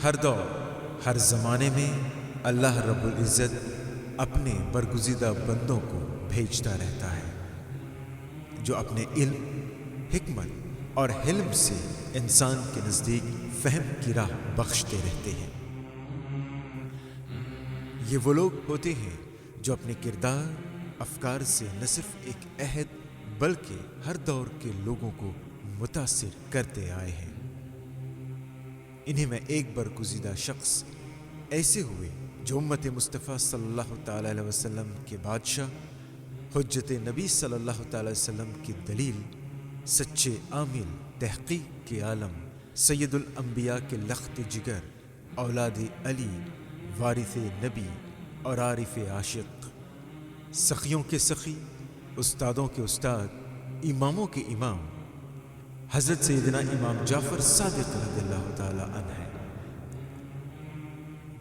ہر دور ہر زمانے میں اللہ رب العزت اپنے برگزیدہ بندوں کو بھیجتا رہتا ہے جو اپنے علم، حکمت اور حلم سے انسان کے نزدیک فہم کی راہ بخشتے رہتے ہیں۔ یہ وہ لوگ ہوتے ہیں جو اپنے کردار، افکار سے نہ صرف ایک عہد بلکہ ہر دور کے لوگوں کو متاثر کرتے آئے ہیں۔ انہیں میں ایک برگزیدہ شخص ایسے ہوئے جو امت مصطفیٰ صلی اللہ تعالی علیہ وسلم کے بادشاہ، حجت نبی صلی اللہ تعالی وسلم کی دلیل، سچے عامل، تحقیق کے عالم، سید الانبیاء کے لخت جگر، اولاد علی، وارث نبی اور عارف عاشق، سخیوں کے سخی، استادوں کے استاد، اماموں کے امام، حضرت سیدنا امام جعفر صادق رضی اللہ تعالی عنہ ہیں،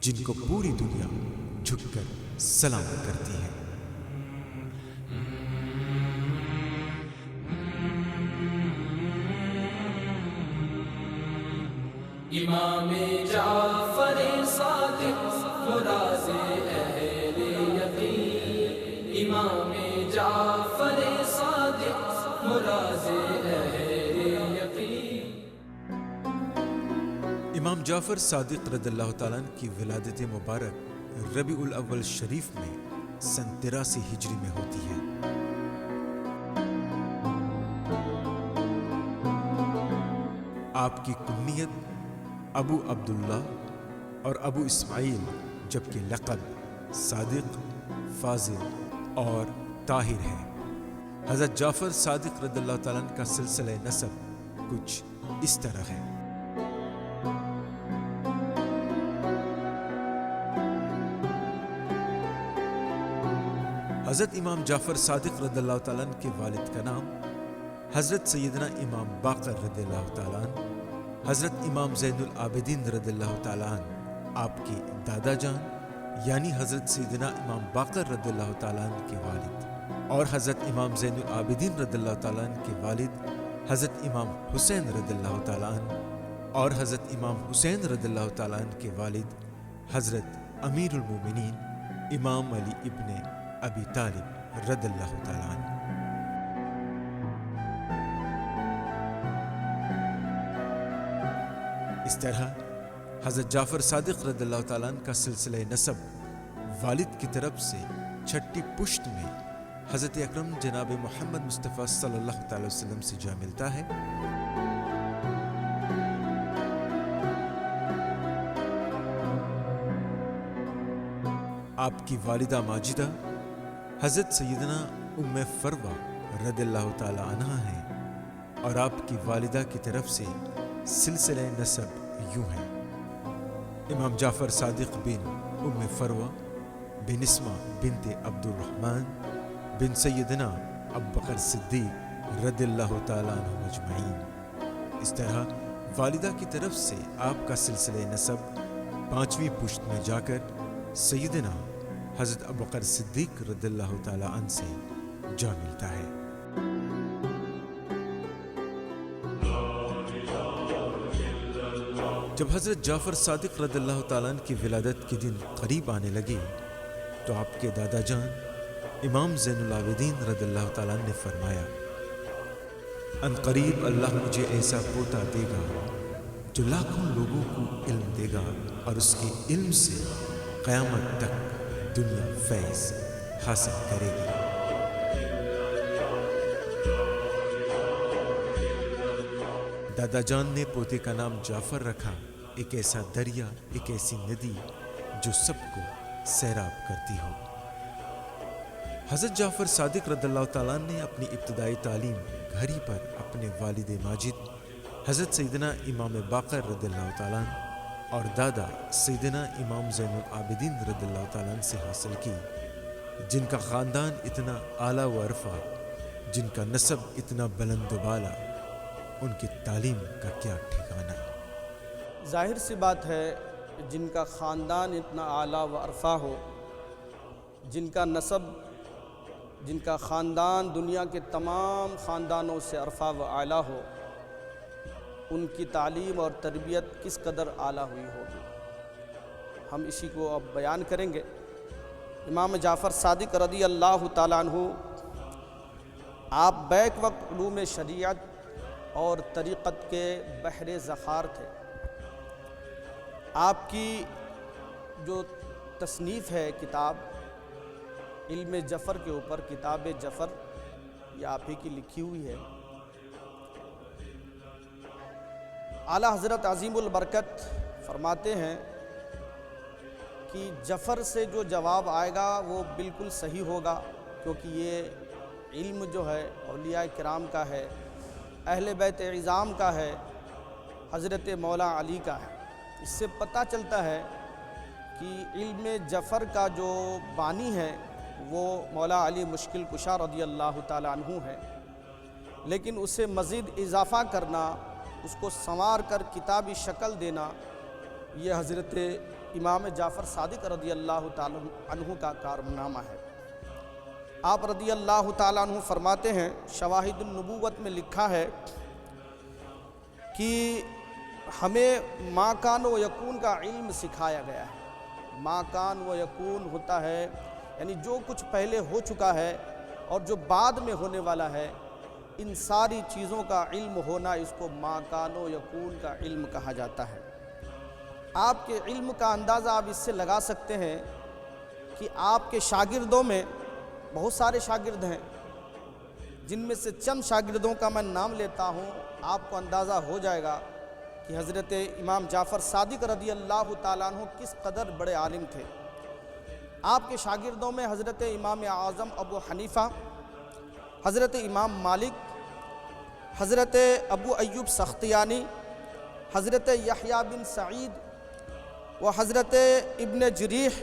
جن کو پوری دنیا جھک کر سلام کرتی ہے۔ امام جعفر صادق فراز اہل یقین، امام جعفر صادق فراز اہل یقین۔ امام جعفر صادق رضی اللہ تعالیٰ عنہ کی ولادت مبارک ربیع الاول شریف میں سن 83 ہجری میں ہوتی ہے۔ آپ کی کنیت ابو عبداللہ اور ابو اسماعیل، جبکہ لقب صادق، فاضل اور طاہر ہے۔ حضرت جعفر صادق رضی اللہ تعالیٰ عنہ کا سلسلہ نسب کچھ اس طرح ہے۔ حضرت امام جعفر صادق رضی اللہ تعالیٰ عنہ کے والد کا نام حضرت سیدنا امام باقر رضی اللہ تعالیٰ عنہ، حضرت امام زین العابدین رضی اللہ تعالیٰ عنہ آپ کے دادا جان یعنی حضرت سیدنا امام باقر رضی اللہ تعالیٰ عنہ کے والد، اور حضرت امام زین العابدین رضی اللہ تعالیٰ عنہ کے والد حضرت امام حسین رضی اللہ تعالیٰ عنہ، اور حضرت امام حسین رضی اللہ تعالیٰ عنہ کے والد حضرت امیر المومنین امام علی ابن ابی طالب رضی اللہ تعالیٰ عنہ۔ اس طرح حضرت جعفر صادق رضی اللہ تعالیٰ عنہ کا سلسلہ نسب والد کی طرف سے چھٹی پشت میں حضرت اکرم جناب محمد مصطفیٰ صلی اللہ تعالی وسلم سے جا ملتا ہے۔ آپ کی والدہ ماجدہ حضرت سیدنا ام فروہ رضی اللہ تعالی عنہا ہیں، اور آپ کی والدہ کی طرف سے سلسلہ نسب یوں ہے: امام جعفر صادق بن ام فروہ بن اسمہ بنت عبد الرحمن بن سیدنا ابو بکر صدیق رضی اللہ تعالیٰ عنہ مجمعین۔ اس طرح والدہ کی طرف سے آپ کا سلسلہ نسب 5ویں پشت میں جا کر سیدنا حضرت ابو بکر صدیق رضی اللہ تعالیٰ عنہ سے جا ملتا ہے۔ جب حضرت جعفر صادق رضی اللہ تعالیٰ عنہ کی ولادت کے دن قریب آنے لگے تو آپ کے دادا جان امام زین العابدین رضی اللہ تعالیٰ عنہ نے فرمایا: ان قریب اللہ مجھے ایسا پوتا دے گا جو لاکھوں لوگوں کو علم دے گا، اور اس کے علم سے قیامت تک دنیا فیض حاصل کرے گی۔ دادا جان نے پوتے کا نام جعفر رکھا، ایک ایسا دریا، ایک ایسی ندی جو سب کو سیراب کرتی ہو۔ حضرت جعفر صادق رضی اللہ تعالیٰ عنہ نے اپنی ابتدائی تعلیم گھر ہی پر اپنے والد ماجد حضرت سیدنا امام باقر رضی اللہ تعالیٰ عنہ اور دادا سیدنا امام زین العابدین رضی اللہ تعالیٰ عنہ سے حاصل کی، جن کا خاندان اتنا اعلیٰ و عرفہ، جن کا نسب اتنا بلند و بالا، ان کی تعلیم کا کیا ٹھکانہ۔ ظاہر سی بات ہے جن کا خاندان اتنا اعلیٰ و عرفہ ہو، جن کا نسب، جن کا خاندان دنیا کے تمام خاندانوں سے عرفہ و اعلیٰ ہو، ان کی تعلیم اور تربیت کس قدر اعلیٰ ہوئی ہوگی۔ ہم اسی کو اب بیان کریں گے۔ امام جعفر صادق رضی اللہ تعالیٰ عنہ آپ بیک وقت علوم شریعت اور طریقت کے بحر ذخار تھے۔ آپ کی جو تصنیف ہے کتاب علم جعفر کے اوپر، کتاب جعفر، یہ آپ ہی کی لکھی ہوئی ہے۔ اعلیٰ حضرت عظیم البرکت فرماتے ہیں کہ جعفر سے جو جواب آئے گا وہ بالکل صحیح ہوگا، کیونکہ یہ علم جو ہے اولیاء کرام کا ہے، اہل بیت عظام کا ہے، حضرت مولا علی کا ہے۔ اس سے پتہ چلتا ہے کہ علم جعفر کا جو بانی ہے وہ مولا علی مشکل کشا رضی اللہ تعالیٰ عنہ ہے، لیکن اسے مزید اضافہ کرنا، اس کو سنوار کر کتابی شکل دینا، یہ حضرت امام جعفر صادق رضی اللہ تعالیٰ عنہ کا کارنامہ ہے۔ آپ رضی اللہ تعالیٰ عنہ فرماتے ہیں، شواہد النبوت میں لکھا ہے کہ ہمیں ما کان و یکون کا علم سکھایا گیا ہے۔ ما کان و یکون ہوتا ہے یعنی جو کچھ پہلے ہو چکا ہے اور جو بعد میں ہونے والا ہے، ان ساری چیزوں کا علم ہونا، اس کو ما کان و یکون کا علم کہا جاتا ہے۔ آپ کے علم کا اندازہ آپ اس سے لگا سکتے ہیں کہ آپ کے شاگردوں میں بہت سارے شاگرد ہیں، جن میں سے چند شاگردوں کا میں نام لیتا ہوں، آپ کو اندازہ ہو جائے گا کہ حضرت امام جعفر صادق رضی اللہ تعالیٰ عنہ کس قدر بڑے عالم تھے۔ آپ کے شاگردوں میں حضرت امام اعظم ابو حنیفہ، حضرت امام مالک، حضرت ابو ایوب سختیانی، حضرت یحییٰ بن سعید و حضرت ابن جریح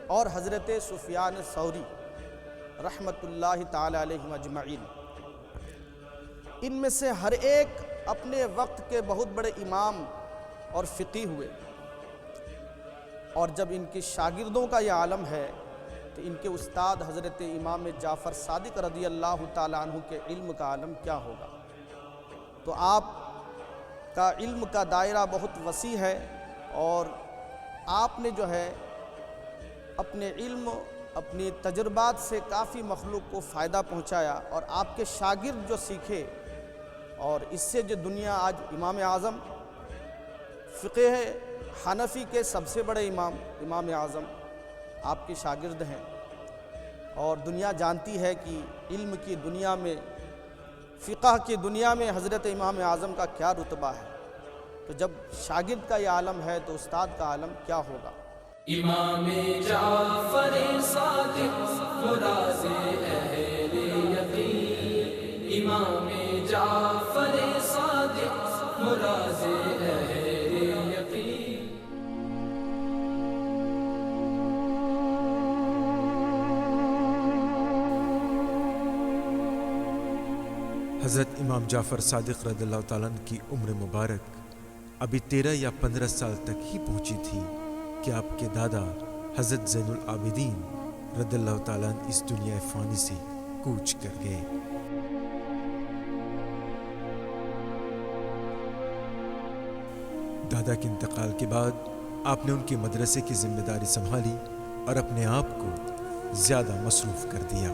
اور حضرت سفیان ثوری رحمۃ اللہ تعالی علیہم اجمعین۔ ان میں سے ہر ایک اپنے وقت کے بہت بڑے امام اور فقیہ ہوئے، اور جب ان کے شاگردوں کا یہ عالم ہے تو ان کے استاد حضرت امام جعفر صادق رضی اللہ تعالیٰ عنہ کے علم کا عالم کیا ہوگا۔ تو آپ کا علم کا دائرہ بہت وسیع ہے، اور آپ نے جو ہے اپنے علم، اپنی تجربات سے کافی مخلوق کو فائدہ پہنچایا، اور آپ کے شاگرد جو سیکھے، اور اس سے جو دنیا آج امام اعظم فقہ حنفی کے سب سے بڑے امام اعظم آپ کے شاگرد ہیں، اور دنیا جانتی ہے کہ علم کی دنیا میں، فقہ کی دنیا میں حضرت امام اعظم کا کیا رتبہ ہے۔ تو جب شاگرد کا یہ عالم ہے تو استاد کا عالم کیا ہوگا۔ امام جعفر صادق فراز اہل یقین، امام جعفر صادق فراز اہل یقین۔ حضرت امام جعفر صادق رضی اللہ تعالیٰ عنہ کی عمر مبارک ابھی 13 یا 15 سال تک ہی پہنچی تھی کہ آپ کے دادا حضرت زین العابدین رضی اللہ تعالیٰ عنہ اس دنیا فانی سے کوچ کر گئے۔ دادا کے انتقال کے بعد آپ نے ان کے مدرسے کی ذمہ داری سنبھالی اور اپنے آپ کو زیادہ مصروف کر دیا۔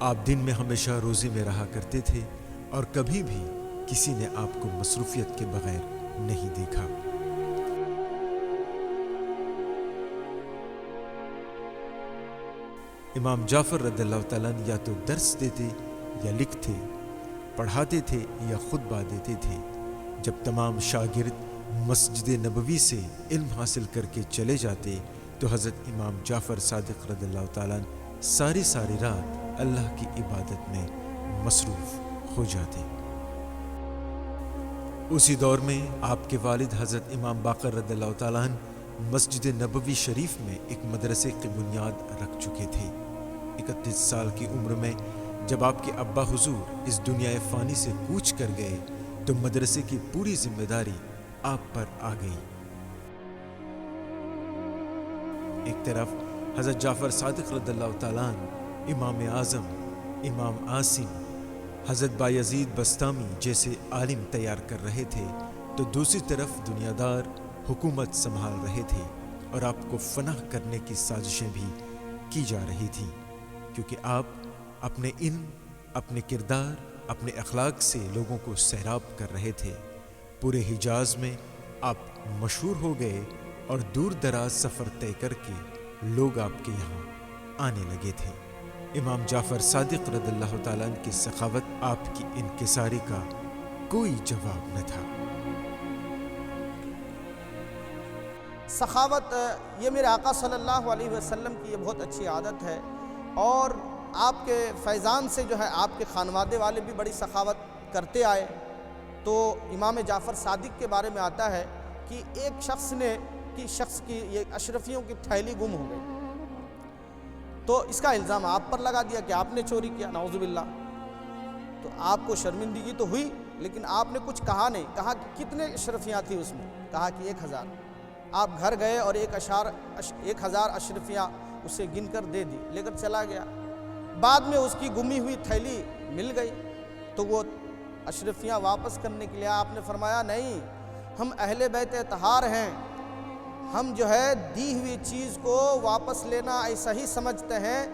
آپ دن میں ہمیشہ روزے میں رہا کرتے تھے، اور کبھی بھی کسی نے آپ کو مصروفیت کے بغیر نہیں دیکھا۔ امام جعفر رضی اللہ تعالیٰ عنہ یا تو درس دیتے یا لکھتے، پڑھاتے تھے یا خطبہ دیتے تھے۔ جب تمام شاگرد مسجد نبوی سے علم حاصل کر کے چلے جاتے تو حضرت امام جعفر صادق رضی اللہ تعالیٰ عنہ ساری رات اللہ کی عبادت میں مصروف ہو جاتے۔ اسی دور میں آپ کے والد حضرت امام باقر رضی اللہ تعالیٰ عنہ مسجد نبوی شریف میں ایک مدرسے کی بنیاد رکھ چکے تھے۔ 31 سال کی عمر میں جب آپ کے ابا حضور اس دنیا فانی سے کوچ کر گئے تو مدرسے کی پوری ذمہ داری آپ پر آ گئی۔ ایک طرف حضرت جعفر صادق رضی اللہ تعالیٰ عنہ امام اعظم، امام عاصم، حضرت بایزید بستامی جیسے عالم تیار کر رہے تھے، تو تو دوسری طرف دنیا دار حکومت سنبھال رہے تھے اور آپ کو فناہ کرنے کی سازشیں بھی کی جا رہی تھیں، کیونکہ آپ اپنے علم، اپنے کردار، اپنے اخلاق سے لوگوں کو سیراب کر رہے تھے۔ پورے حجاز میں آپ مشہور ہو گئے اور دور دراز سفر طے کر کے لوگ آپ کے یہاں آنے لگے تھے۔ امام جعفر صادق رضی اللہ تعالیٰ عنہ کی سخاوت، آپ کی انکساری کا کوئی جواب نہ تھا۔ سخاوت یہ میرے آقا صلی اللہ علیہ وسلم کی یہ بہت اچھی عادت ہے، اور آپ کے فیضان سے جو ہے آپ کے خانوادے والے بھی بڑی سخاوت کرتے آئے۔ تو امام جعفر صادق کے بارے میں آتا ہے کہ ایک شخص کی یہ اشرفیوں کی تھیلی گم ہو گئی، تو اس کا الزام آپ پر لگا دیا کہ آپ نے چوری کیا، نعوذ باللہ۔ تو آپ کو شرمندگی تو ہوئی، لیکن آپ نے کچھ کہا نہیں۔ کہا کہ کتنے اشرفیاں تھیں اس میں؟ کہا کہ 1000۔ آپ گھر گئے اور 1000 اشرفیاں اسے گن کر دے دی، لے کر چلا گیا۔ بعد میں اس کی گمی ہوئی تھیلی مل گئی، تو وہ اشرفیاں واپس کرنے کے لیے آپ نے فرمایا نہیں، ہم اہل بیت اطہار ہیں، ہم جو ہے دی ہوئی چیز کو واپس لینا ایسا ہی سمجھتے ہیں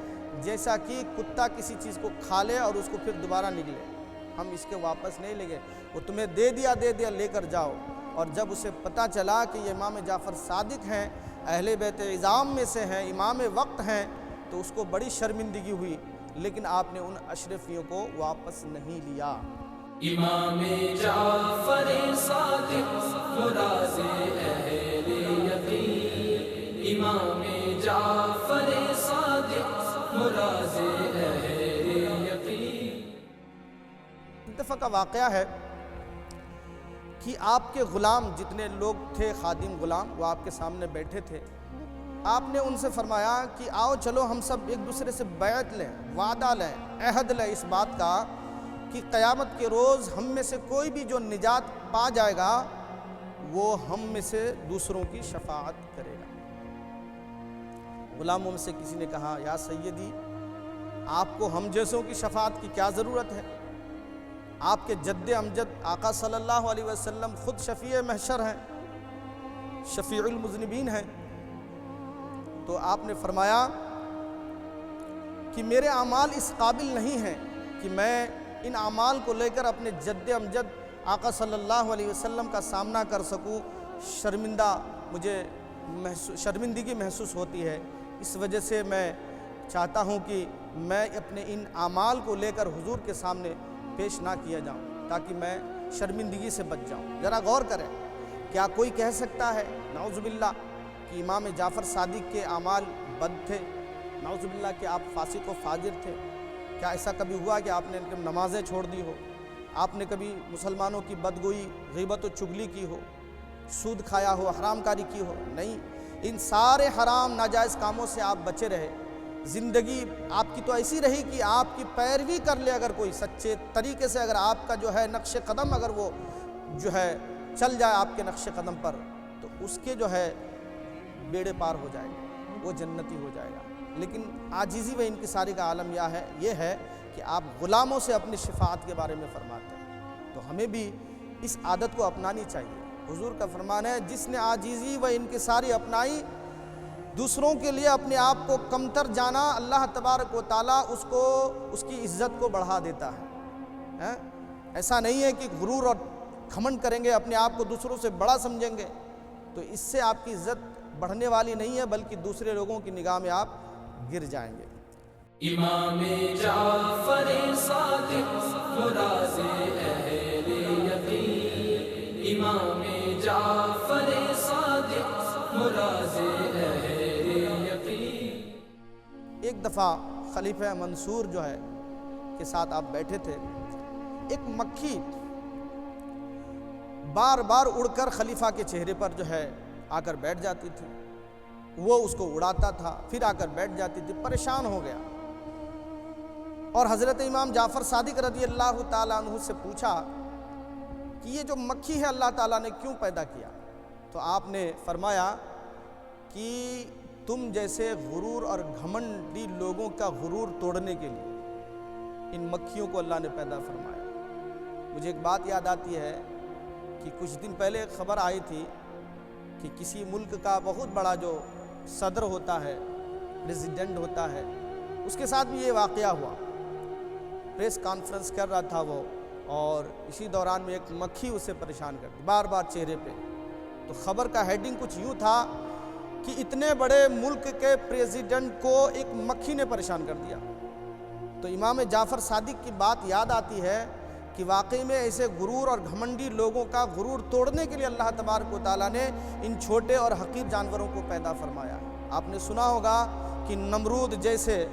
جیسا کہ کتا کسی چیز کو کھا لے اور اس کو پھر دوبارہ نگلے۔ ہم اس کے واپس نہیں لیں گے، وہ تمہیں دے دیا لے کر جاؤ۔ اور جب اسے پتہ چلا کہ یہ امام جعفر صادق ہیں، اہل بیت عظام میں سے ہیں، امام وقت ہیں، تو اس کو بڑی شرمندگی ہوئی، لیکن آپ نے ان اشرفیوں کو واپس نہیں لیا۔ امام جعفر صادق فراز اہل یقین، امام جعفر صادق فراز اہل یقین۔ اتفاق کا واقعہ ہے کہ آپ کے غلام جتنے لوگ تھے، خادم غلام، وہ آپ کے سامنے بیٹھے تھے۔ آپ نے ان سے فرمایا کہ آؤ چلو ہم سب ایک دوسرے سے بیعت لیں، وعدہ لیں، عہد لیں اس بات کا کہ قیامت کے روز ہم میں سے کوئی بھی جو نجات پا جائے گا وہ ہم میں سے دوسروں کی شفاعت کرے گا۔ غلاموں میں سے کسی نے کہا یا سیدی، آپ کو ہم جیسوں کی شفاعت کی کیا ضرورت ہے؟ آپ کے جد امجد آقا صلی اللہ علیہ وسلم خود شفیع محشر ہیں، شفیع المذنبین ہیں۔ تو آپ نے فرمایا کہ میرے اعمال اس قابل نہیں ہیں کہ میں ان اعمال کو لے کر اپنے جد امجد آقا صلی اللہ علیہ وسلم کا سامنا کر سکوں۔ مجھے شرمندگی محسوس ہوتی ہے، اس وجہ سے میں چاہتا ہوں کہ میں اپنے ان اعمال کو لے کر حضور کے سامنے پیش نہ کیا جاؤں، تاکہ میں شرمندگی سے بچ جاؤں۔ ذرا غور کریں، کیا کوئی کہہ سکتا ہے نعوذ باللہ کہ امام جعفر صادق کے اعمال بد تھے؟ نعوذ باللہ کہ آپ فاسق و فاجر تھے؟ کیا ایسا کبھی ہوا کہ آپ نے نمازیں چھوڑ دی ہو؟ آپ نے کبھی مسلمانوں کی بدگوئی، غیبت و چغلی کی ہو، سود کھایا ہو، حرام کاری کی ہو؟ نہیں، ان سارے حرام ناجائز کاموں سے آپ بچے رہے۔ زندگی آپ کی تو ایسی رہی کہ آپ کی پیروی کر لے اگر کوئی سچے طریقے سے، اگر آپ کا جو ہے نقش قدم اگر وہ جو ہے چل جائے آپ کے نقش قدم پر، تو اس کے جو ہے بیڑے پار ہو جائے گا، وہ جنتی ہو جائے گا۔ لیکن عاجزی و انکساری کا عالم یہ ہے کہ آپ غلاموں سے اپنی شفاعت کے بارے میں فرماتے ہیں، تو ہمیں بھی اس عادت کو اپنانی چاہیے۔ حضور کا فرمان ہے، جس نے عاجزی و انکساری اپنائی، دوسروں کے لیے اپنے آپ کو کمتر جانا، اللہ تبارک و تعالیٰ اس کی عزت کو بڑھا دیتا ہے۔ ایسا نہیں ہے کہ غرور اور گھمنڈ کریں گے، اپنے آپ کو دوسروں سے بڑا سمجھیں گے، تو اس سے آپ کی عزت بڑھنے والی نہیں ہے، بلکہ دوسرے لوگوں کی نگاہ میں آپ گر جائیں گے۔ امام جعفر صادق فراز اہل یقین، امام جعفر صادق فراز اہل یقین۔ ایک دفعہ خلیفہ منصور جو ہے کے ساتھ آپ بیٹھے تھے، ایک مکھی بار بار اڑ کر خلیفہ کے چہرے پر جو ہے آ کر بیٹھ جاتی تھی، وہ اس کو اڑاتا تھا، پھر آ کر بیٹھ جاتی تھی، پریشان ہو گیا، اور حضرت امام جعفر صادق رضی اللہ تعالیٰ عنہ سے پوچھا کہ یہ جو مکھی ہے اللہ تعالیٰ نے کیوں پیدا کیا؟ تو آپ نے فرمایا کہ تم جیسے غرور اور گھمنڈی لوگوں کا غرور توڑنے کے لیے ان مکھیوں کو اللہ نے پیدا فرمایا۔ مجھے ایک بات یاد آتی ہے کہ کہ کچھ دن پہلے ایک خبر آئی تھی کہ کسی ملک کا بہت بڑا جو صدر ہوتا ہے، پریزیڈنٹ ہوتا ہے، اس کے ساتھ بھی یہ واقعہ ہوا۔ پریس کانفرنس کر رہا تھا وہ، اور اسی دوران میں ایک مکھی اسے پریشان کرتی بار بار چہرے پہ۔ تو خبر کا ہیڈنگ کچھ یوں تھا کہ اتنے بڑے ملک کے پریزیڈنٹ کو ایک مکھی نے پریشان کر دیا۔ تو امام جعفر صادق کی بات یاد آتی ہے کہ واقعی میں ایسے غرور اور گھمنڈی لوگوں کا غرور توڑنے کے لیے اللہ تبارک و تعالیٰ نے ان چھوٹے اور حقیر جانوروں کو پیدا فرمایا۔ آپ نے سنا ہوگا کہ نمرود جیسے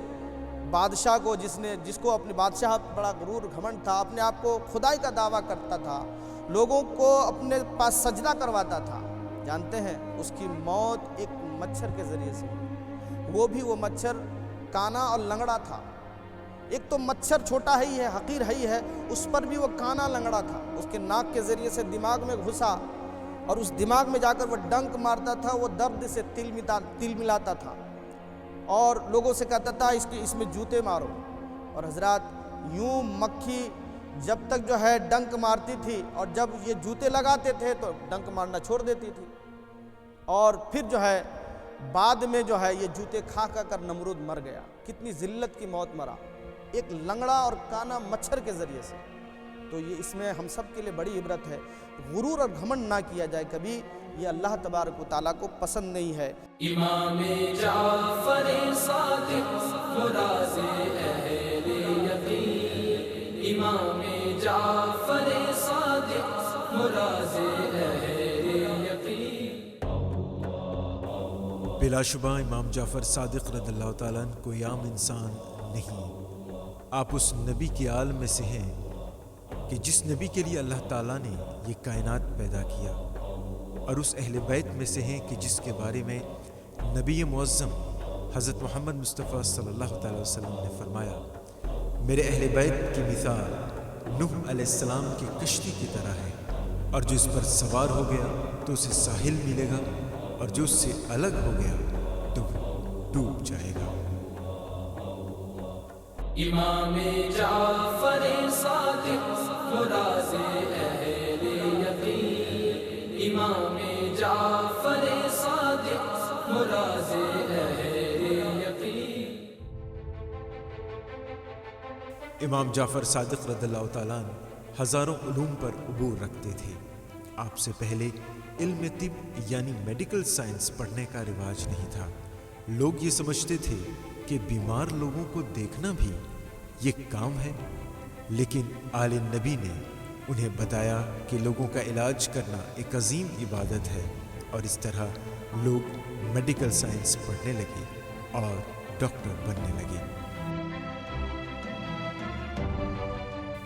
بادشاہ کو جس کو اپنے بادشاہ بڑا غرور گھمنڈ تھا، اپنے آپ کو خدائی کا دعویٰ کرتا تھا، لوگوں کو اپنے پاس سجدہ کرواتا تھا، جانتے ہیں اس کی موت ایک مچھر کے ذریعے سے ہوئی۔ وہ بھی وہ مچھر کانا اور لنگڑا تھا۔ ایک تو مچھر چھوٹا ہی ہے، حقیر ہی ہے، اس پر بھی وہ کانا لنگڑا تھا۔ اس کے ناک کے ذریعے سے دماغ میں گھسا اور اس دماغ میں جا کر وہ ڈنک مارتا تھا، وہ درد سے تل ملاتا تھا اور لوگوں سے کہتا تھا اس میں جوتے مارو۔ اور حضرات یوں مکھی جب تک جو ہے ڈنک مارتی تھی، اور جب یہ جوتے لگاتے تھے تو ڈنک مارنا چھوڑ دیتی تھی، اور پھر جو ہے بعد میں جو ہے یہ جوتے کھا کر نمرود مر گیا۔ کتنی ذلت کی موت مرا، ایک لنگڑا اور کانا مچھر کے ذریعے سے۔ تو یہ اس میں ہم سب کے لیے بڑی عبرت ہے۔ غرور اور گھمنڈ نہ کیا جائے کبھی، یہ اللہ تبارک و تعالیٰ کو پسند نہیں ہے۔ امام جعفر صادق فراز اہل یقین، امام جعفر صادق فراز اہل یقین۔ بلا شبہ امام جعفر صادق رضی اللہ تعالیٰ عنہ کوئی عام انسان نہیں۔ آپ اس نبی کے آل میں سے ہیں کہ جس نبی کے لیے اللہ تعالیٰ نے یہ کائنات پیدا کیا، اور اس اہل بیت میں سے ہیں کہ جس کے بارے میں نبی معظم حضرت محمد مصطفیٰ صلی اللہ تعالی وسلم نے فرمایا، میرے اہل بیت کی مثال نوح علیہ السلام کی کشتی کی طرح ہے، اور جو اس پر سوار ہو گیا تو اسے ساحل ملے گا، اور جو اس سے الگ ہو گیا تو وہ ڈوب جائے گا۔ امام جعفر صادق فراز اہل یقین، امام جعفر صادق فراز اہل یقین۔ امام جعفر صادق رضی اللہ تعالیٰ عنہ ہزاروں علوم پر عبور رکھتے تھے۔ آپ سے پہلے علم طب یعنی میڈیکل سائنس پڑھنے کا رواج نہیں تھا۔ لوگ یہ سمجھتے تھے کہ بیمار لوگوں کو دیکھنا بھی یہ کام ہے، لیکن آل نبی نے انہیں بتایا کہ لوگوں کا علاج کرنا ایک عظیم عبادت ہے، اور اس طرح لوگ میڈیکل سائنس پڑھنے لگے اور ڈاکٹر بننے لگے۔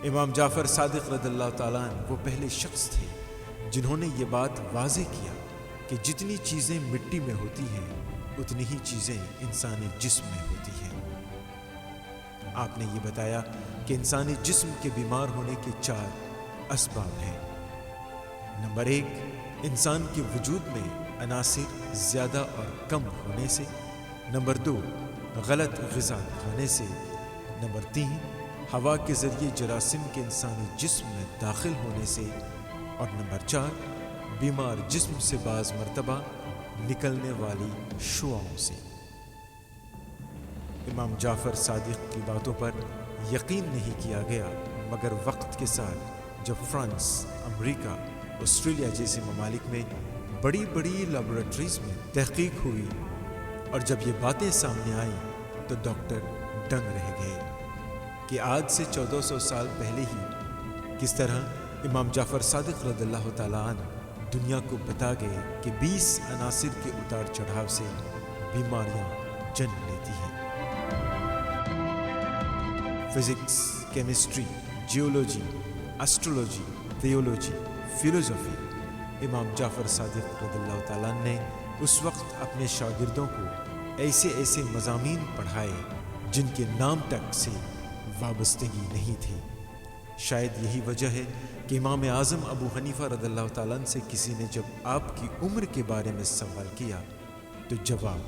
امام جعفر صادق رضی اللہ تعالیٰ عنہ وہ پہلے شخص تھے جنہوں نے یہ بات واضح کیا کہ جتنی چیزیں مٹی میں ہوتی ہیں اتنی ہی چیزیں انسانی جسم میں ہوتی ہیں۔ آپ نے یہ بتایا کہ انسانی جسم کے بیمار ہونے کے 4 اسباب ہیں۔ نمبر 1، انسان کے وجود میں عناصر زیادہ اور کم ہونے سے۔ نمبر 2، غلط غذا کھانے سے۔ نمبر 3، ہوا کے ذریعے جراثیم کے انسانی جسم میں داخل ہونے سے۔ اور نمبر 4، بیمار جسم سے بعض مرتبہ نکلنے والی شعاعوں سے۔ امام جعفر صادق کی باتوں پر یقین نہیں کیا گیا، مگر وقت کے ساتھ جب فرانس، امریکہ، آسٹریلیا جیسے ممالک میں بڑی بڑی لیبارٹریز میں تحقیق ہوئی اور جب یہ باتیں سامنے آئیں تو ڈاکٹر دنگ رہ گئے کہ آج سے 1400 سال پہلے ہی کس طرح امام جعفر صادق رضی اللہ تعالیٰ عنہ دنیا کو بتا گئے کہ 20 عناصر کے اتار چڑھاؤ سے بیماریاں جنم لیتی ہیں۔ فزکس، کیمسٹری، جیولوجی، اسٹرولوجی، تھیولوجی، فلسفی، امام جعفر صادق رضی اللہ تعالیٰ عنہ نے اس وقت اپنے شاگردوں کو ایسے مضامین پڑھائے جن کے نام تک سے وابستگی نہیں تھی۔ شاید یہی وجہ ہے کہ امام اعظم ابو حنیفہ رضی اللہ تعالیٰ عنہ سے کسی نے جب آپ کی عمر کے بارے میں سوال کیا تو جواب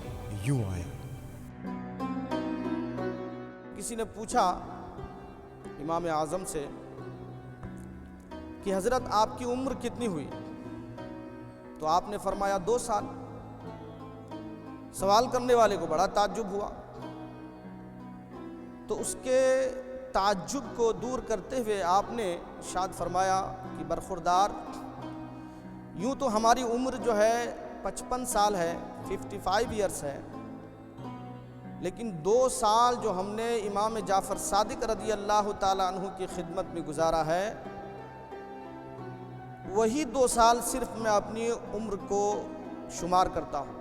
یوں آیا۔ کسی نے پوچھا امام اعظم سے کہ حضرت آپ کی عمر کتنی ہوئی؟ تو آپ نے فرمایا 2 سال۔ سوال کرنے والے کو بڑا تعجب ہوا، تو اس کے تعجب کو دور کرتے ہوئے آپ نے ارشاد فرمایا کہ برخوردار، یوں تو ہماری عمر جو ہے 55 سال ہے، 55 ایئرس ہے، لیکن 2 سال جو ہم نے امام جعفر صادق رضی اللہ تعالیٰ عنہ کی خدمت میں گزارا ہے، وہی 2 سال صرف میں اپنی عمر کو شمار کرتا ہوں،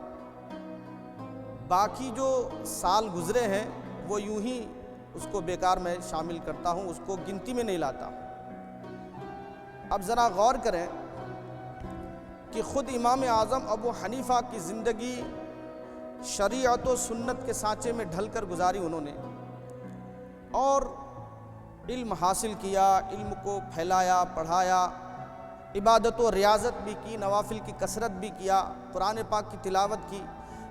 باقی جو سال گزرے ہیں وہ یوں ہی اس کو بیکار میں شامل کرتا ہوں، اس کو گنتی میں نہیں لاتا۔ اب ذرا غور کریں کہ خود امام اعظم ابو حنیفہ کی زندگی شریعت و سنت کے سانچے میں ڈھل کر گزاری انہوں نے، اور علم حاصل کیا، علم کو پھیلایا، پڑھایا، عبادت و ریاضت بھی کی، نوافل کی کثرت بھی کیا، قرآن پاک کی تلاوت کی۔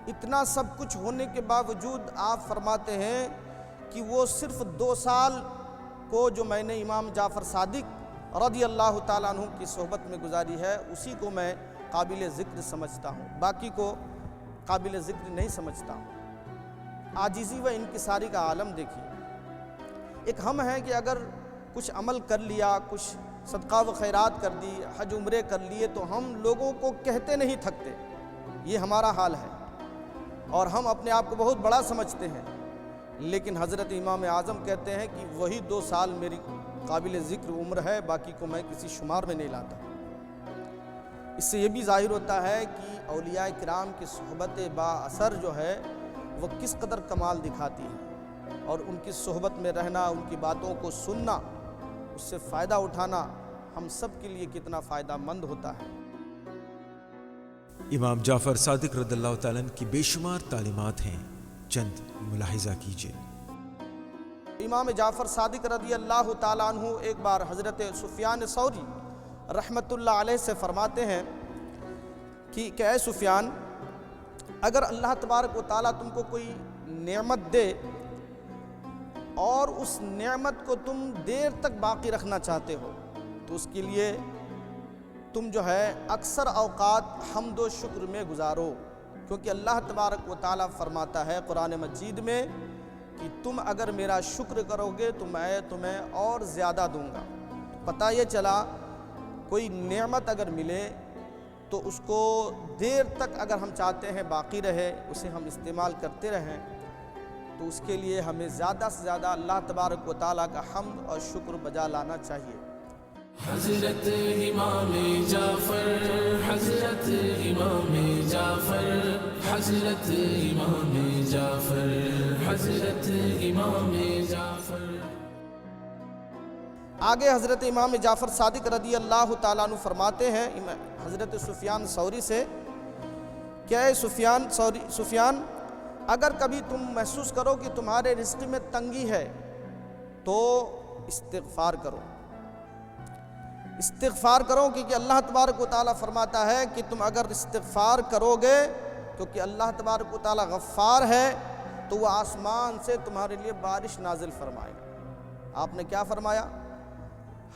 اتنا سب کچھ ہونے کے باوجود آپ فرماتے ہیں کہ وہ صرف 2 سال کو جو میں نے امام جعفر صادق رضی اللہ تعالیٰ عنہ کی صحبت میں گزاری ہے، اسی کو میں قابل ذکر سمجھتا ہوں، باقی کو قابل ذکر نہیں سمجھتا ہوں۔ عاجزی و انکساری کا عالم دیکھیے۔ ایک ہم ہیں کہ اگر کچھ عمل کر لیا، کچھ صدقہ و خیرات کر دی، حج عمرے کر لیے، تو ہم لوگوں کو کہتے نہیں تھکتے، یہ ہمارا حال ہے، اور ہم اپنے آپ کو بہت بڑا سمجھتے ہیں، لیکن حضرت امام اعظم کہتے ہیں کہ وہی 2 سال میری قابل ذکر عمر ہے، باقی کو میں کسی شمار میں نہیں لاتا۔ اس سے یہ بھی ظاہر ہوتا ہے کہ اولیاء کرام کی صحبت با اثر جو ہے وہ کس قدر کمال دکھاتی ہے، اور ان کی صحبت میں رہنا، ان کی باتوں کو سننا، اس سے فائدہ اٹھانا ہم سب کے لیے کتنا فائدہ مند ہوتا ہے۔ امام جعفر صادق رضی اللہ تعالیٰ عنہ کی بے شمار تعلیمات ہیں، چند ملاحظہ کیجئے۔ امام جعفر صادق رضی اللہ تعالیٰ عنہ ایک بار حضرت سفیان ثوری رحمۃ اللہ علیہ سے فرماتے ہیں کہ اے سفیان، اگر اللہ تبارک و تعالیٰ تم کو کوئی نعمت دے اور اس نعمت کو تم دیر تک باقی رکھنا چاہتے ہو، تو اس کے لیے تم جو ہے اکثر اوقات حمد و شکر میں گزارو، کیونکہ اللہ تبارک و تعالیٰ فرماتا ہے قرآن مجید میں کہ تم اگر میرا شکر کرو گے تو میں تمہیں اور زیادہ دوں گا۔ پتہ یہ چلا کوئی نعمت اگر ملے تو اس کو دیر تک اگر ہم چاہتے ہیں باقی رہے، اسے ہم استعمال کرتے رہیں، تو اس کے لیے ہمیں زیادہ سے زیادہ اللہ تبارک و تعالیٰ کا حمد اور شکر بجا لانا چاہیے۔ حضرت امام جعفر، حضرت امام جعفر، حضرت امام جعفر، حضرت امام جعفر۔ آگے حضرت امام جعفر صادق رضی اللہ تعالیٰ عنہ فرماتے ہیں حضرت سفیان ثوری سے کہ اے سفیان، اگر کبھی تم محسوس کرو کہ تمہارے رزق میں تنگی ہے تو استغفار کرو، استغفار کرو، کیونکہ اللہ تبارک و تعالیٰ فرماتا ہے کہ تم اگر استغفار کرو گے، کیونکہ اللہ تبارک و تعالیٰ غفار ہے، تو وہ آسمان سے تمہارے لیے بارش نازل فرمائے گا۔ آپ نے کیا فرمایا؟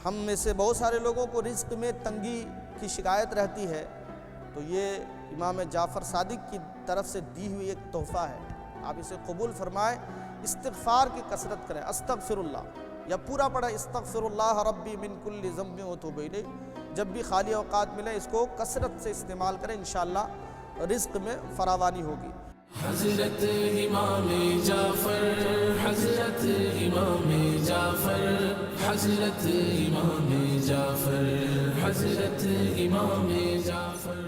ہم میں سے بہت سارے لوگوں کو رزق میں تنگی کی شکایت رہتی ہے، تو یہ امام جعفر صادق کی طرف سے دی ہوئی ایک تحفہ ہے، آپ اسے قبول فرمائیں۔ استغفار کی کثرت کریں، استغفر اللہ، یا پورا پڑھا استغفر اللہ ربی من کل ذنب واتوب الیہ۔ جب بھی خالی اوقات ملے اس کو کثرت سے استعمال کریں، انشاءاللہ رزق میں فراوانی ہوگی۔ حضرت امام جعفر، حضرت امام جعفر، حضرت امام جعفر، حضرت امام جعفر۔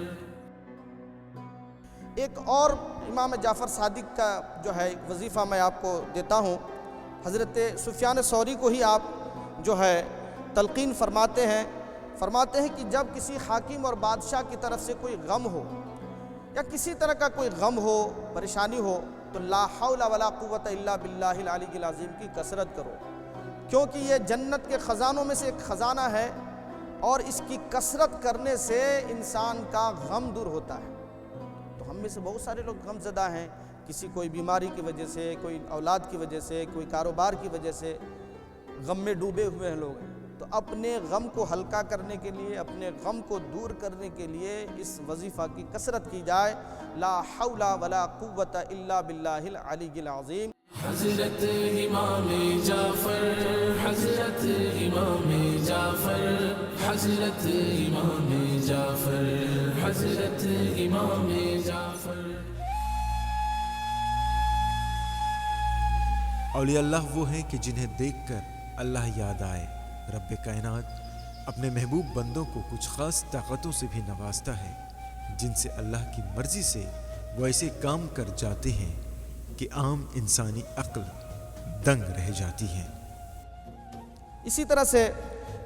ایک اور امام جعفر صادق کا جو ہے وظیفہ میں آپ کو دیتا ہوں۔ حضرت سفیان ثوری کو ہی آپ جو ہے تلقین فرماتے ہیں کہ جب کسی حاکم اور بادشاہ کی طرف سے کوئی غم ہو یا کسی طرح کا کوئی غم ہو، پریشانی ہو، تو لا حول ولا قوت الا باللہ العلی العظیم کی کثرت کرو، کیونکہ یہ جنت کے خزانوں میں سے ایک خزانہ ہے، اور اس کی کثرت کرنے سے انسان کا غم دور ہوتا ہے۔ تو ہم میں سے بہت سارے لوگ غم زدہ ہیں، کسی کوئی بیماری کی وجہ سے، کوئی اولاد کی وجہ سے، کوئی کاروبار کی وجہ سے غم میں ڈوبے ہوئے ہیں لوگ، تو اپنے غم کو ہلکا کرنے کے لیے، اپنے غم کو دور کرنے کے لیے اس وظیفہ کی کثرت کی جائے۔ لا حول ولا قوت الا باللہ العلی العظیم۔ حضرت امام جعفر، حضرت امام جعفر، حضرت امام جعفر، حضرت امام جعفر۔ اولیاء اللہ وہ ہیں کہ جنہیں دیکھ کر اللہ یاد آئے۔ رب کائنات اپنے محبوب بندوں کو کچھ خاص طاقتوں سے بھی نوازتا ہے، جن سے اللہ کی مرضی سے وہ ایسے کام کر جاتے ہیں کہ عام انسانی عقل دنگ رہ جاتی ہے۔ اسی طرح سے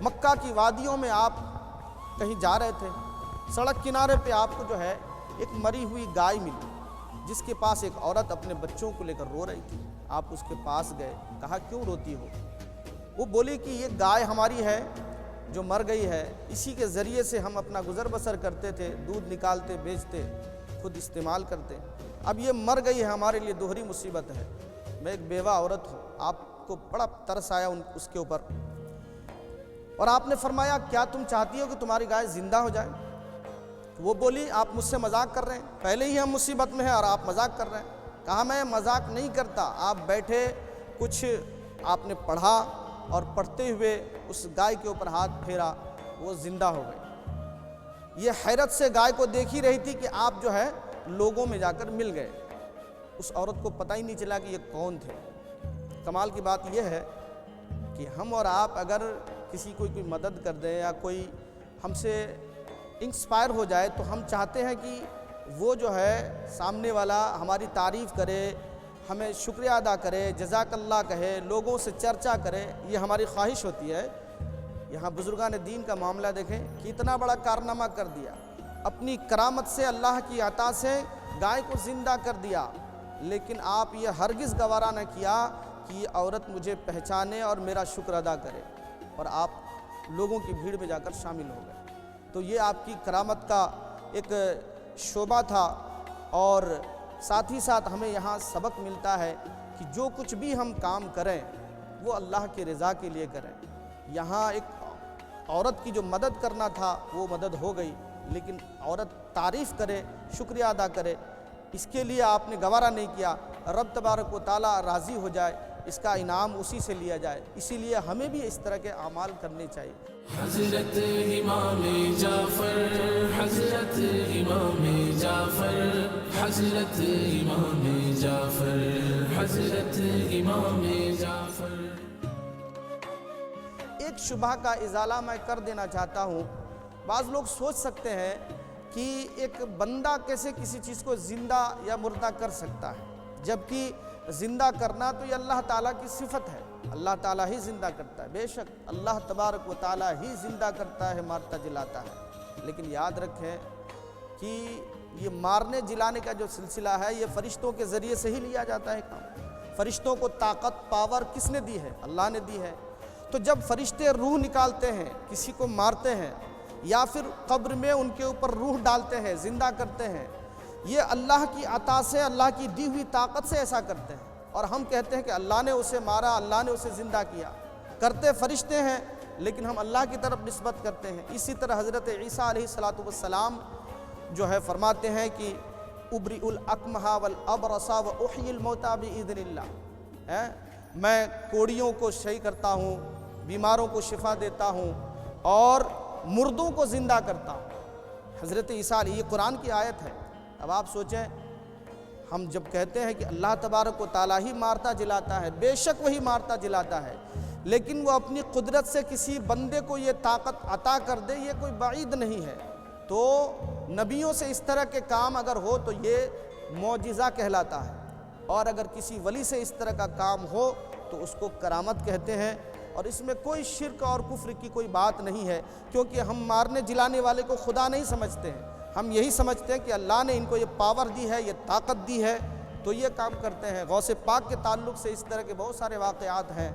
مکہ کی وادیوں میں آپ کہیں جا رہے تھے، سڑک کنارے پہ آپ کو جو ہے ایک مری ہوئی گائے ملی، جس کے پاس ایک عورت اپنے بچوں کو لے کر رو رہی تھی۔ آپ اس کے پاس گئے، کہا کیوں روتی ہو؟ وہ بولی کہ یہ گائے ہماری ہے جو مر گئی ہے، اسی کے ذریعے سے ہم اپنا گزر بسر کرتے تھے، دودھ نکالتے، بیچتے، خود استعمال کرتے، اب یہ مر گئی ہے، ہمارے لیے دوہری مصیبت ہے۔ میں ایک بیوہ عورت ہوں، آپ کو بڑا ترس آیا اس کے اوپر، اور آپ نے فرمایا کیا تم چاہتی ہو کہ تمہاری گائے زندہ ہو جائے؟ وہ بولی آپ مجھ سے مذاق کر رہے ہیں، پہلے ہی ہم مصیبت میں ہیں اور آپ مذاق کر رہے ہیں۔ کہا میں مذاق نہیں کرتا، آپ بیٹھے، کچھ آپ نے پڑھا اور پڑھتے ہوئے اس گائے کے اوپر ہاتھ پھیرا، وہ زندہ ہو گئی۔ یہ حیرت سے گائے کو دیکھ ہی رہی تھی کہ آپ جو ہے لوگوں میں جا کر مل گئے۔ اس عورت کو پتہ ہی نہیں چلا کہ یہ کون تھے۔ کمال کی بات یہ ہے کہ ہم اور آپ اگر کسی کو کوئی مدد کر دیں یا کوئی ہم سے انسپائر ہو جائے تو ہم چاہتے ہیں کہ وہ جو ہے سامنے والا ہماری تعریف کرے، ہمیں شکریہ ادا کرے، جزاک اللہ کہے، لوگوں سے چرچا کرے، یہ ہماری خواہش ہوتی ہے۔ یہاں بزرگان دین کا معاملہ دیکھیں کہ اتنا بڑا کارنامہ کر دیا، اپنی کرامت سے، اللہ کی عطا سے گائے کو زندہ کر دیا، لیکن آپ یہ ہرگز گوارا نہ کیا کہ یہ عورت مجھے پہچانے اور میرا شکر ادا کرے، اور آپ لوگوں کی بھیڑ میں جا کر شامل ہو گئے۔ تو یہ آپ کی کرامت کا ایک شعبہ تھا، اور ساتھ ہی ساتھ ہمیں یہاں سبق ملتا ہے کہ جو کچھ بھی ہم کام کریں وہ اللہ کی رضا کے لیے کریں۔ یہاں ایک عورت کی جو مدد کرنا تھا وہ مدد ہو گئی، لیکن عورت تعریف کرے، شکریہ ادا کرے، اس کے لیے آپ نے گوارا نہیں کیا۔ رب تبارک و تعالیٰ راضی ہو جائے، اس کا انعام اسی سے لیا جائے، اسی لیے ہمیں بھی اس طرح کے اعمال کرنے چاہیے۔ حضرت امام جعفر، حضرت امام جعفر، حضرت امام جعفر، حضرت امام جعفر۔ ایک شبہ کا ازالہ میں کر دینا چاہتا ہوں۔ بعض لوگ سوچ سکتے ہیں کہ ایک بندہ کیسے کسی چیز کو زندہ یا مردہ کر سکتا ہے، جبکہ زندہ کرنا تو یہ اللہ تعالیٰ کی صفت ہے، اللہ تعالیٰ ہی زندہ کرتا ہے۔ بے شک اللہ تبارک و تعالیٰ ہی زندہ کرتا ہے، مارتا جلاتا ہے، لیکن یاد رکھیں کہ یہ مارنے جلانے کا جو سلسلہ ہے یہ فرشتوں کے ذریعے سے ہی لیا جاتا ہے کام۔ فرشتوں کو طاقت، پاور کس نے دی ہے؟ اللہ نے دی ہے۔ تو جب فرشتے روح نکالتے ہیں، کسی کو مارتے ہیں، یا پھر قبر میں ان کے اوپر روح ڈالتے ہیں، زندہ کرتے ہیں، یہ اللہ کی عطا سے، اللہ کی دی ہوئی طاقت سے ایسا کرتے ہیں، اور ہم کہتے ہیں کہ اللہ نے اسے مارا، اللہ نے اسے زندہ کیا۔ کرتے فرشتے ہیں لیکن ہم اللہ کی طرف نسبت کرتے ہیں۔ اسی طرح حضرت عیسیٰ علیہ السلام جو ہے فرماتے ہیں کہ ابرئ الاکمہ والابرص واحیی الموتى باذن اللہ، میں کوڑیوں کو صحیح کرتا ہوں، بیماروں کو شفا دیتا ہوں، اور مردوں کو زندہ کرتا ہوں۔ حضرت عیسیٰ علیہ، یہ قرآن کی آیت ہے۔ اب آپ سوچیں، ہم جب کہتے ہیں کہ اللہ تبارک و تعالیٰ ہی مارتا جلاتا ہے، بے شک وہی مارتا جلاتا ہے، لیکن وہ اپنی قدرت سے کسی بندے کو یہ طاقت عطا کر دے، یہ کوئی بعید نہیں ہے۔ تو نبیوں سے اس طرح کے کام اگر ہو تو یہ معجزہ کہلاتا ہے، اور اگر کسی ولی سے اس طرح کا کام ہو تو اس کو کرامت کہتے ہیں، اور اس میں کوئی شرک اور کفر کی کوئی بات نہیں ہے، کیونکہ ہم مارنے جلانے والے کو خدا نہیں سمجھتے ہیں، ہم یہی سمجھتے ہیں کہ اللہ نے ان کو یہ پاور دی ہے، یہ طاقت دی ہے، تو یہ کام کرتے ہیں۔ غوث پاک کے تعلق سے اس طرح کے بہت سارے واقعات ہیں،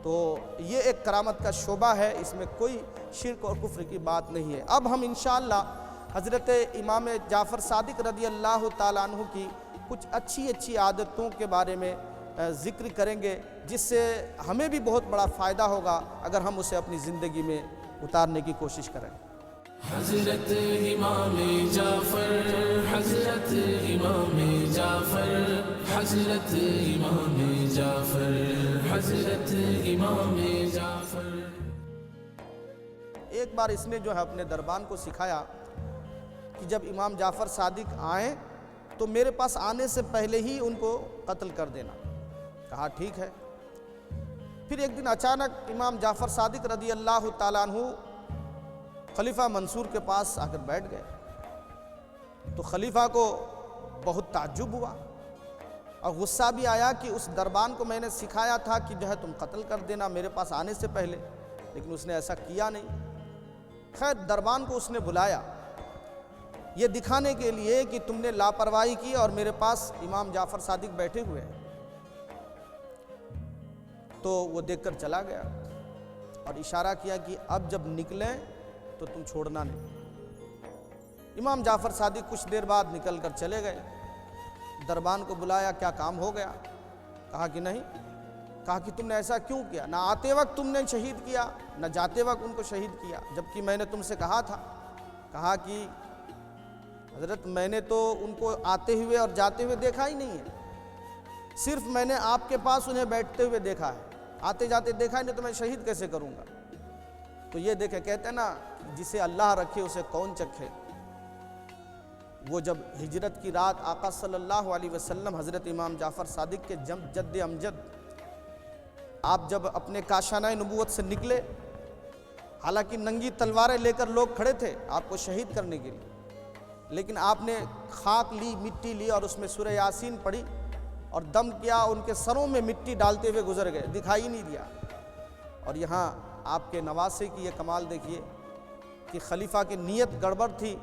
تو یہ ایک کرامت کا شعبہ ہے، اس میں کوئی شرک اور کفر کی بات نہیں ہے۔ اب ہم انشاءاللہ حضرت امام جعفر صادق رضی اللہ تعالیٰ عنہ کی کچھ اچھی عادتوں کے بارے میں ذکر کریں گے، جس سے ہمیں بھی بہت بڑا فائدہ ہوگا اگر ہم اسے اپنی زندگی میں اتارنے کی کوشش کریں۔ حضرت امام جعفر، حضرت امام جعفر، حضرت امام جعفر، حضرت امام جعفر۔ ایک بار اس نے جو ہے اپنے دربان کو سکھایا کہ جب امام جعفر صادق آئیں تو میرے پاس آنے سے پہلے ہی ان کو قتل کر دینا۔ کہا ٹھیک ہے۔ پھر ایک دن اچانک امام جعفر صادق رضی اللہ تعالیٰ عنہ خلیفہ منصور کے پاس آ کر بیٹھ گئے، تو خلیفہ کو بہت تعجب ہوا اور غصہ بھی آیا کہ اس دربان کو میں نے سکھایا تھا کہ جو ہے تم قتل کر دینا میرے پاس آنے سے پہلے، لیکن اس نے ایسا کیا نہیں۔ خیر دربان کو اس نے بلایا یہ دکھانے کے لیے کہ تم نے لاپرواہی کی اور میرے پاس امام جعفر صادق بیٹھے ہوئے ہیں۔ تو وہ دیکھ کر چلا گیا اور اشارہ کیا کہ اب جب نکلیں تو تم چھوڑنا نہیں۔ امام جعفر صادق کچھ دیر بعد نکل کر چلے گئے۔ دربان کو بلایا، کیا کام ہو گیا؟ کہا کہ نہیں۔ کہا کہ تم نے ایسا کیوں کیا؟ نہ آتے وقت تم نے شہید کیا، نہ جاتے وقت ان کو شہید کیا، جبکہ میں نے تم سے کہا تھا۔ کہا کہ حضرت میں نے تو ان کو آتے ہوئے اور جاتے ہوئے دیکھا ہی نہیں ہے، صرف میں نے آپ کے پاس انہیں بیٹھتے ہوئے دیکھا ہے، آتے جاتے دیکھا ہی نہیں، تو میں شہید کیسے کروں گا؟ تو یہ دیکھے، کہتے ہیں نا جسے اللہ رکھے اسے کون چکھے۔ وہ جب ہجرت کی رات آقا صلی اللہ علیہ وسلم حضرت امام جعفر صادق کے جد امجد آپ جب اپنے کاشانہ نبوت سے نکلے، حالانکہ ننگی تلواریں لے کر لوگ کھڑے تھے آپ کو شہید کرنے کے لیے، لیکن آپ نے خاک لی، مٹی لی اور اس میں سورہ یاسین پڑھی اور دم کیا، ان کے سروں میں مٹی ڈالتے ہوئے گزر گئے، دکھائی نہیں دیا۔ اور یہاں آپ کے نواسے کی یہ کمال دیکھیے کہ خلیفہ کی نیت گڑبڑ تھی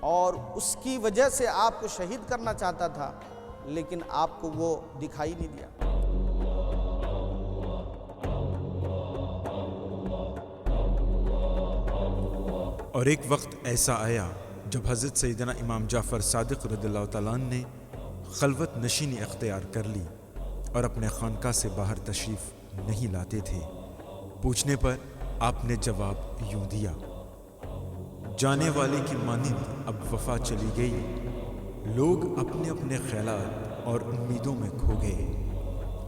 اور اس کی وجہ سے آپ کو شہید کرنا چاہتا تھا، لیکن آپ کو وہ دکھائی نہیں دیا۔ اور ایک وقت ایسا آیا جب حضرت سیدنا امام جعفر صادق رضی اللہ تعالیٰ عنہ نے خلوت نشینی اختیار کر لی اور اپنے خانقاہ سے باہر تشریف نہیں لاتے تھے۔ پوچھنے پر آپ نے جواب یوں دیا: جانے والے کی مانند اب وفا چلی گئی، لوگ اپنے اپنے خیالات اور امیدوں میں کھو گئے۔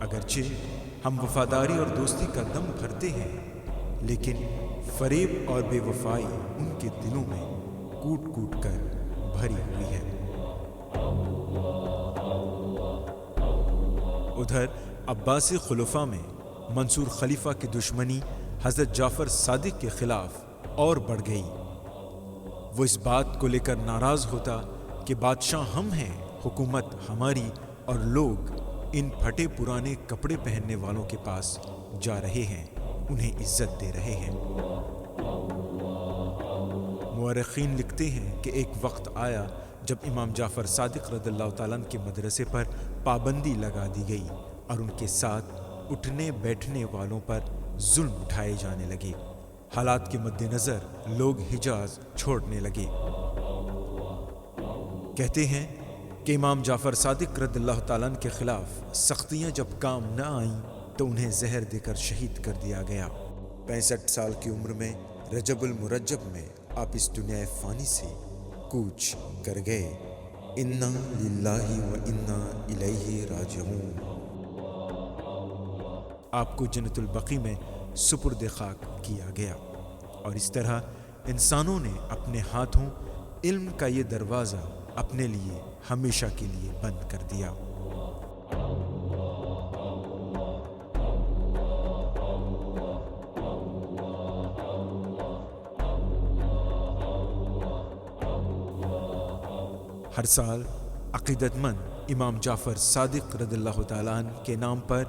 اگرچہ ہم وفاداری اور دوستی کا دم بھرتے ہیں، لیکن فریب اور بے وفائی ان کے دلوں میں کوٹ کوٹ کر بھری ہوئی ہے۔ ادھر عباسی خلفاء میں منصور خلیفہ کی دشمنی حضرت جعفر صادق کے خلاف اور بڑھ گئی۔ وہ اس بات کو لے کر ناراض ہوتا کہ بادشاہ ہم ہیں، حکومت ہماری، اور لوگ ان پھٹے پرانے کپڑے پہننے والوں کے پاس جا رہے ہیں، انہیں عزت دے رہے ہیں۔ مورخین لکھتے ہیں کہ ایک وقت آیا جب امام جعفر صادق رضی اللہ تعالیٰ عنہ کے مدرسے پر پابندی لگا دی گئی اور ان کے ساتھ اٹھنے بیٹھنے والوں پر ظلم اٹھائے جانے لگے۔ حالات کے مد نظر لوگ حجاز چھوڑنے لگے۔ کہتے ہیں کہ امام جعفر صادق رضی اللہ تعالیٰ عنہ کے خلاف سختیاں جب کام نہ آئیں تو انہیں زہر دے کر شہید کر دیا گیا۔ 65 سال کی عمر میں رجب المرجب میں آپ اس دنیا فانی سے کوچ کر گئے۔ انا للہ و انا الیہ راجعون۔ آپ کو جنت البقیع میں سپرد خاک کیا گیا، اور اس طرح انسانوں نے اپنے ہاتھوں علم کا یہ دروازہ اپنے لیے ہمیشہ کے لیے بند کر دیا۔ ہر سال عقیدت مند امام جعفر صادق رضی اللہ تعالیٰ عنہ کے نام پر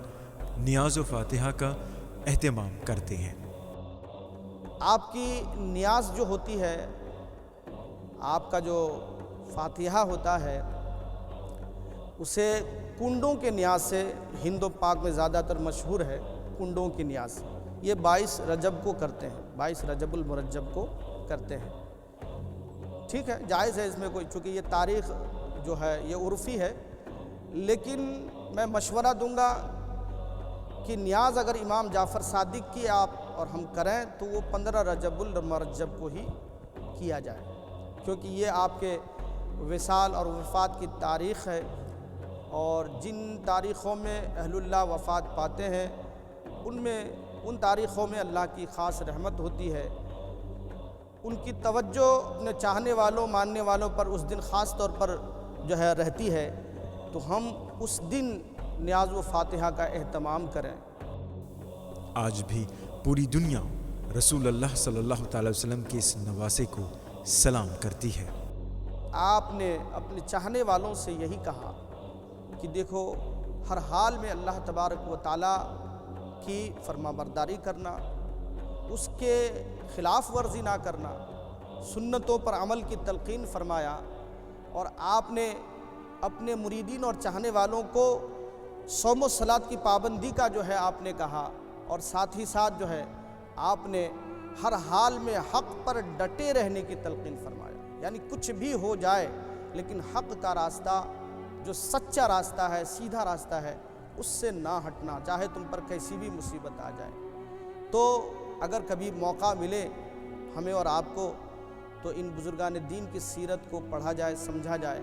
نیاز و فاتحہ کا اہتمام کرتے ہیں۔ آپ کی نیاز جو ہوتی ہے، آپ کا جو فاتحہ ہوتا ہے، اسے کنڈوں کے نیاز سے ہند و پاک میں زیادہ تر مشہور ہے۔ کنڈوں کی نیاز یہ 22 رجب کو کرتے ہیں، 22 رجب المرجب کو کرتے ہیں۔ ٹھیک ہے، جائز ہے اس میں کوئی، چونکہ یہ تاریخ جو ہے یہ عرفی ہے، لیکن میں مشورہ دوں گا کی نیاز اگر امام جعفر صادق کی آپ اور ہم کریں تو وہ 15 رجب المرجب کو ہی کیا جائے، کیونکہ یہ آپ کے وصال اور وفات کی تاریخ ہے، اور جن تاریخوں میں اہل اللہ وفات پاتے ہیں ان تاریخوں میں اللہ کی خاص رحمت ہوتی ہے، ان کی توجہ اپنے چاہنے والوں ماننے والوں پر اس دن خاص طور پر جو ہے رہتی ہے، تو ہم اس دن نیاز و فاتحہ کا اہتمام کریں۔ آج بھی پوری دنیا رسول اللہ صلی اللہ تعالی وسلم کے اس نواسے کو سلام کرتی ہے۔ آپ نے اپنے چاہنے والوں سے یہی کہا کہ دیکھو ہر حال میں اللہ تبارک و تعالیٰ کی فرما برداری کرنا، اس کے خلاف ورزی نہ کرنا، سنتوں پر عمل کی تلقین فرمایا، اور آپ نے اپنے مریدین اور چاہنے والوں کو صوم و صلات کی پابندی کا جو ہے آپ نے کہا، اور ساتھ ہی ساتھ جو ہے آپ نے ہر حال میں حق پر ڈٹے رہنے کی تلقین فرمایا، یعنی کچھ بھی ہو جائے لیکن حق کا راستہ جو سچا راستہ ہے، سیدھا راستہ ہے، اس سے نہ ہٹنا، چاہے تم پر کیسی بھی مصیبت آ جائے۔ تو اگر کبھی موقع ملے ہمیں اور آپ کو تو ان بزرگان دین کی سیرت کو پڑھا جائے، سمجھا جائے۔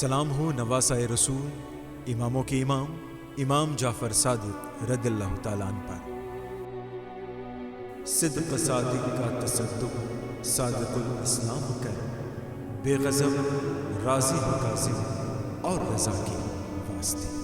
سلام ہو نواسہ رسول، اماموں کے امام، امام جعفر صادق رضی اللہ تعالیٰ عنہ پر۔ صدق صادق کا تصدق صادق الاسلام کر، بے غضب راضی ہو قاضی اور رضا کے واسطے۔